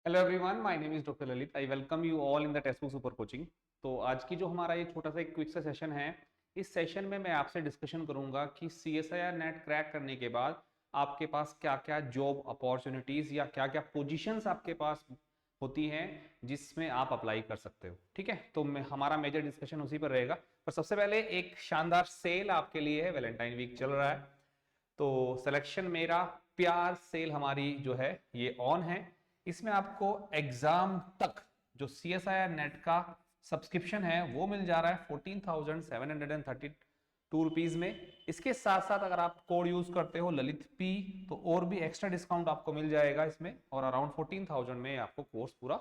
Hello everyone, my name is doctor Lalit. I welcome you all in the text super coaching. तो आज की जो हमारा ये छोटा सा एक क्विक सा सेशन है, इस सेशन में मैं आपसे डिस्कशन करूंगा कि सीएसआईआर नेट क्रैक करने के बाद आपके पास क्या क्या जॉब अपॉर्चुनिटीज या क्या क्या पोजीशंस आपके पास होती हैं जिसमें आप अप्लाई कर सकते हो। ठीक है, तो हमारा मेजर डिस्कशन उसी पर रहेगा। पर सबसे पहले एक शानदार सेल आपके लिए है, वैलेंटाइन वीक चल रहा है, तो सिलेक्शन मेरा प्यार सेल हमारी जो है ये ऑन है। इसमें आपको एग्जाम तक जो सीएसआईआर नेट का सब्सक्रिप्शन है वो मिल जा रहा है 14,732 में। इसके साथ साथ अगर आप कोड यूज करते हो ललित पी तो और भी एक्स्ट्रा डिस्काउंट आपको मिल जाएगा इसमें, और अराउंड 14,000 में आपको कोर्स पूरा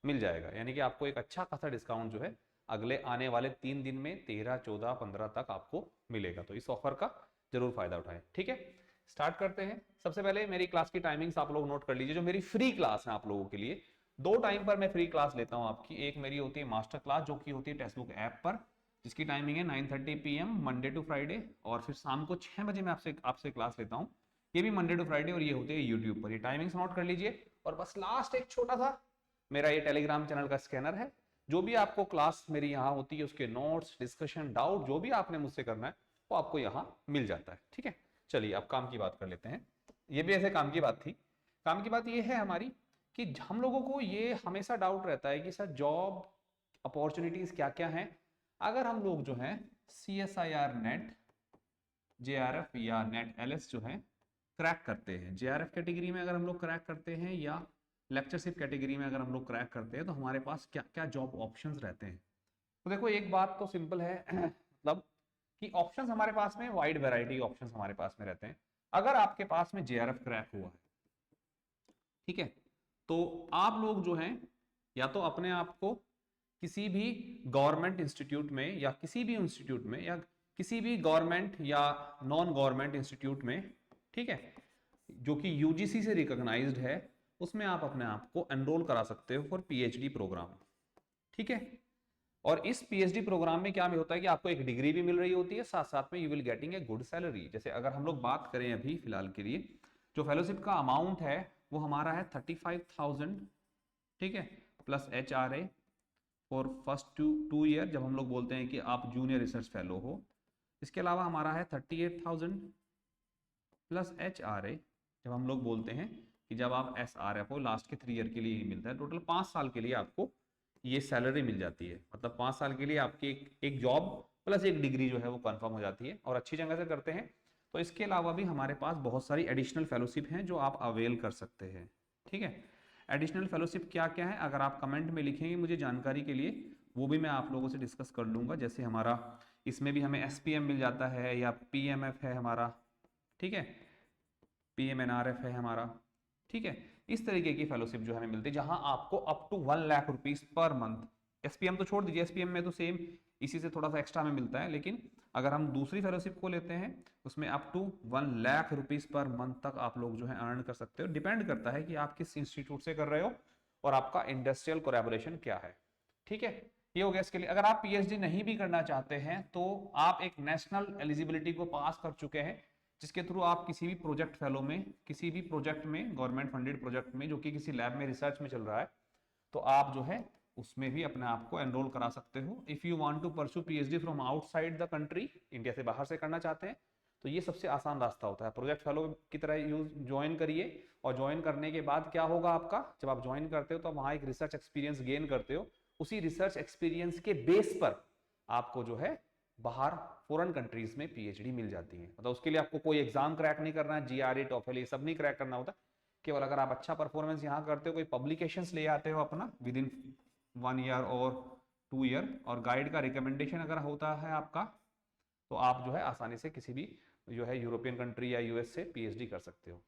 मिल जाएगा। यानी कि आपको एक अच्छा खासा डिस्काउंट जो है अगले आने वाले 3 दिन में 13, 14, 15 तक आपको मिलेगा। तो इस ऑफर का जरूर फायदा उठाएं। ठीक है, स्टार्ट करते हैं। सबसे पहले मेरी क्लास की टाइमिंग्स आप लोग नोट कर लीजिए। जो मेरी फ्री क्लास है आप लोगों के लिए, दो टाइम पर मैं फ्री क्लास लेता हूं आपकी। एक मेरी होती है मास्टर क्लास जो कि होती है टेक्स्ट ऐप पर, जिसकी टाइमिंग है 9:30 PM मंडे टू फ्राइडे, और फिर शाम को 6 बजे मैं आपसे क्लास लेता हूं। ये भी मंडे टू फ्राइडे, और ये होती है यूट्यूब पर। ये टाइमिंग्स नोट कर लीजिए। और बस लास्ट एक छोटा सा, मेरा ये टेलीग्राम चैनल का स्कैनर है। जो भी आपको क्लास मेरी यहाँ होती है उसके नोट्स, डिस्कशन, डाउट जो भी आपने मुझसे करना है वो आपको यहाँ मिल जाता है। ठीक है, चलिए अब काम की बात कर लेते हैं। ये भी ऐसे काम की बात थी। काम की बात ये है हमारी कि हम लोगों को ये हमेशा डाउट रहता है कि सर जॉब अपॉर्चुनिटीज क्या क्या हैं अगर हम लोग जो है सीएसआईआर नेट, जेआरएफ या नेट एलएस जो है क्रैक करते हैं। जेआरएफ कैटेगरी में अगर हम लोग क्रैक करते हैं या लेक्चरशिप कैटेगरी में अगर हम लोग क्रैक करते हैं तो हमारे पास क्या क्या जॉब ऑप्शंस रहते हैं। तो देखो एक बात तो सिंपल है मतलब कि ऑप्शंस हमारे पास में वाइड वैरायटी ऑप्शंस हमारे पास में रहते हैं। अगर आपके पास में जेआरएफ क्रैक हुआ है, ठीक है, तो आप लोग जो हैं या तो अपने आप को किसी भी गवर्नमेंट इंस्टीट्यूट में या किसी भी इंस्टीट्यूट में या किसी भी गवर्नमेंट या नॉन गवर्नमेंट इंस्टीट्यूट में, ठीक है, जो कि यूजीसी से रिकॉग्नाइज्ड है, उसमें आप अपने आप को एनरोल करा सकते हो फॉर पीएचडी प्रोग्राम। ठीक है, और इस पीएचडी प्रोग्राम में क्या होता है कि आपको एक डिग्री भी मिल रही होती है, साथ साथ में you will getting a good salary. जैसे अगर हम लोग बात करें अभी फिलहाल के लिए, जो फेलोशिप का अमाउंट है वो हमारा है 35,000, ठीक है, plus HRA for first two year, जब हम लोग बोलते हैं कि आप जूनियर रिसर्च फेलो हो। इसके अलावा हमारा है 38,000 प्लस HRA, जब हम लोग बोलते हैं कि जब आप SRF हो, लास्ट के 3 ईयर के लिए मिलता है। टोटल 5 साल के लिए आपको ये सैलरी मिल जाती है। मतलब 5 साल के लिए आपकी एक जॉब प्लस एक डिग्री जो है वो कंफर्म हो जाती है, और अच्छी जगह से करते हैं। तो इसके अलावा भी हमारे पास बहुत सारी एडिशनल फेलोशिप हैं जो आप अवेल कर सकते हैं। ठीक है, एडिशनल फेलोशिप क्या क्या है अगर आप कमेंट में लिखेंगे मुझे जानकारी के लिए, वो भी मैं आप लोगों से डिस्कस कर लूंगा। जैसे हमारा इसमें भी हमें SPM मिल जाता है या PMF है हमारा, ठीक है, PMNRF है हमारा। ठीक है, इस तरीके की फेलोशिप जो हमें मिलती है जहां आपको up to 1 lakh rupees per month. SPM तो छोड़ दीजिए, एसपीएम में तो सेम इसी से थोड़ा सा एक्स्ट्रा में मिलता है, लेकिन अगर हम दूसरी फेलोशिप को लेते हैं उसमें up to 1 lakh rupees per month तक आप लोग जो है अर्न कर सकते हो। डिपेंड करता है कि आप किस इंस्टीट्यूट से कर रहे हो और आपका इंडस्ट्रियल कोलैबोरेशन क्या है। ठीक है, ये हो गया इसके लिए। अगर आप पीएचडी नहीं भी करना चाहते हैं तो आप एक नेशनल एलिजिबिलिटी को पास कर चुके हैं, जिसके थ्रू आप किसी भी प्रोजेक्ट फेलो में, किसी भी प्रोजेक्ट में, गवर्नमेंट फंडेड प्रोजेक्ट में जो कि किसी लैब में रिसर्च में चल रहा है, तो आप जो है उसमें भी अपने आप को एनरोल करा सकते हो। If you want to pursue PhD from outside the country, India से बाहर से करना चाहते हैं, तो ये सबसे आसान रास्ता होता है। प्रोजेक्ट फेलो की तरह यूज ज्वाइन करिए, और ज्वाइन करने के बाद क्या होगा आपका, जब आप ज्वाइन करते हो तो वहां एक रिसर्च एक्सपीरियंस गेन करते हो। उसी रिसर्च एक्सपीरियंस के बेस पर आपको जो है बाहर फॉरेन कंट्रीज में पीएचडी मिल जाती है। मतलब उसके लिए आपको कोई एग्जाम क्रैक नहीं करना है, जीआरई, टॉफेल, ये सब नहीं क्रैक करना होता। केवल अगर आप अच्छा परफॉर्मेंस यहाँ करते हो, कोई पब्लिकेशंस ले आते हो अपना विद इन 1 ईयर और 2 ईयर, और गाइड का रिकमेंडेशन अगर होता है आपका, तो आप जो है आसानी से किसी भी जो है यूरोपियन कंट्री या यूएस से पीएचडी कर सकते हो।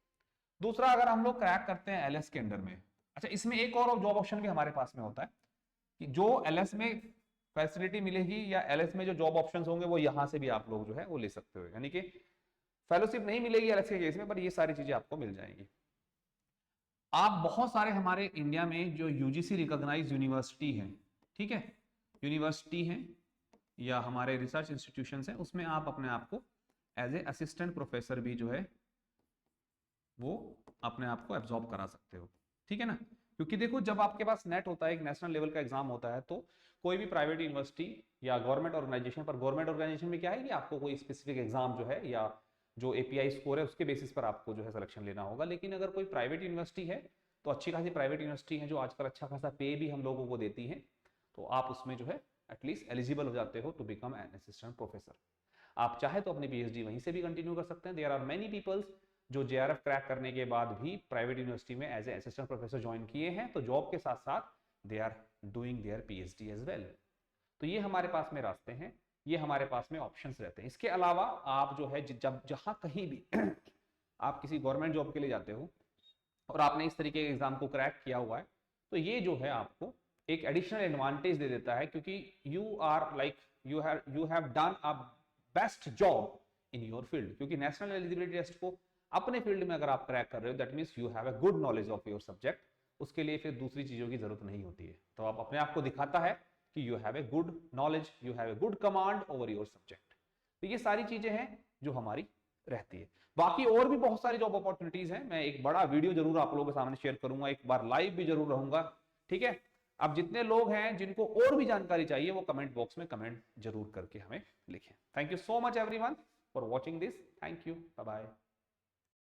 दूसरा, अगर हम लोग क्रैक करते हैं एलएस के अंडर में, अच्छा इसमें एक और जॉब ऑप्शन भी हमारे पास में होता है कि जो एलएस में फैसिलिटी मिलेगी या एलएस में जो जॉब ऑप्शंस होंगे वो यहां से भी आप लोग जो है वो ले सकते हो। यानी कि फेलोशिप नहीं मिलेगी एलएस के केस में, पर ये सारी चीजें आपको मिल जाएंगी। आप बहुत सारे हमारे इंडिया में जो यूजीसी रिकॉग्नाइज्ड यूनिवर्सिटी हैं, ठीक है, यूनिवर्सिटी हैं या हमारे रिसर्च इंस्टीट्यूशंस हैं, उसमें आप अपने आप को एज ए असिस्टेंट प्रोफेसर भी जो है वो अपने आप को एब्जॉर्ब करा सकते हो। ठीक है ना, क्योंकि देखो जब आपके पास नेट होता है, एक नेशनल लेवल का एग्जाम होता है, तो कोई भी प्राइवेट यूनिवर्सिटी या गवर्नमेंट ऑर्गेनाइजेशन पर, गवर्नमेंट ऑर्गेनाइजेशन में क्या है कि आपको कोई स्पेसिफिक एग्जाम जो है या जो एपीआई स्कोर है उसके बेसिस पर आपको जो है सिलेक्शन लेना होगा। लेकिन अगर कोई प्राइवेट यूनिवर्सिटी है, तो अच्छी खासी प्राइवेट यूनिवर्सिटी है जो आजकल अच्छा खासा पे भी हम लोगों को देती हैं, तो आप उसमें जो है एटलीस्ट एलिजिबल हो जाते हो to become an assistant professor. आप चाहे तो अपनी पीएचडी वहीं से भी कंटिन्यू कर सकते हैं। देयर आर मेनी पीपल्स जो जेआरएफ क्रैक करने के बाद भी प्राइवेट यूनिवर्सिटी में as a assistant professor join किए हैं, तो जॉब के साथ साथ they are doing their PhD as well. तो ये हमारे पास में रास्ते हैं, ये हमारे पास में ऑप्शंस रहते हैं। इसके अलावा आप जो है जब जहां कहीं भी आप किसी गवर्नमेंट जॉब के लिए जाते हो और आपने इस तरीके के एग्जाम को क्रैक किया हुआ है, तो ये जो है आपको एक एडिशनल एडवांटेज दे देता है, क्योंकि you are like you have done a best job in your field. क्योंकि नेशनल एलिजिबिलिटी टेस्ट को अपने फील्ड में अगर आप क्रैक कर रहे हो, that means you have a good knowledge of your subject. उसके लिए फिर दूसरी चीजों की जरूरत नहीं होती है। तो आप अपने आप को दिखाता है कि you have a good knowledge, you have a good command over your subject. तो ये सारी चीजें हैं जो हमारी रहती है। बाकी और भी बहुत सारी जॉब अपॉर्चुनिटीज हैं, मैं एक बड़ा वीडियो जरूर आप लोगों के सामने शेयर करूंगा, एक बार लाइव भी जरूर रहूंगा, ठीक है। अब जितने लोग हैं जिनको और भी जानकारी चाहिए वो कमेंट बॉक्स में कमेंट जरूर करके हमें लिखें। Thank you so much everyone for watching this. Thank you, bye bye.